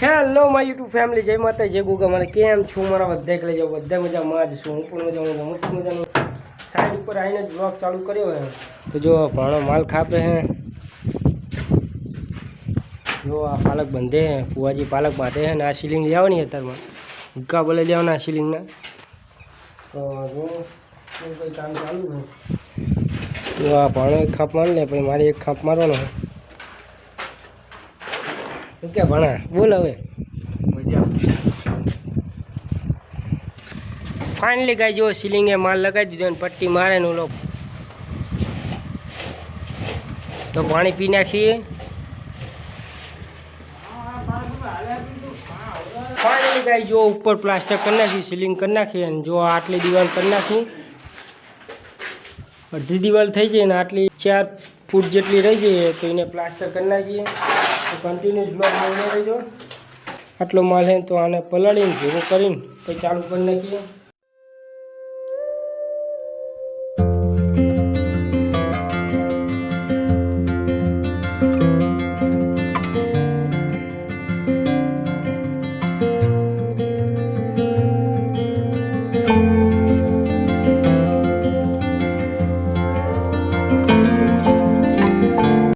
Hello my YouTube family, જય માતા જય ગુગા. મને કેમ છું? મારા બધા એક લઈ જાઓ, બધા મજામાં જ છું. હું પણ મજામાં મસ્ત મજાનું સાઈડ ઉપર આવીને જ બ્લોગ ચાલુ કર્યો હે. તો જો ભાણો માલ ખાપે હે, જો આ પાલક બંધે હે, ફુવાજી પાલક બાંધે હે ને આ સીલિંગ લેવાની અત્યારમાં હુક્કા બોલે લેવાના સીલિંગના. તો જો કોઈ કામ ચાલુ હે. તો આ ભાણો એક ખાપ મારી લે, પછી મારે એક ખાપ મારવાનો હે. क्या भणा बोल हवे फाइनली गाइस जो सीलिंग माल लगा दीधो पट्टी मारे नो लोग तो पानी पी नाखीए। फाइनली गाइस जो ऊपर प्लास्टर कर नाखी, सीलिंग कर नाखी, जो आटली दीवाल कर नाखी, अर्धी दीवाल थी जाए ने आटली 4 फूट जेटली रही जाए तो इन्हें प्लास्टर कर नाखीए। तो कंटिन्यूस ब्लॉग में रहीजो। आटलो माल है तो आने पलाड़ी भेगो कर चालू कर नाखीए।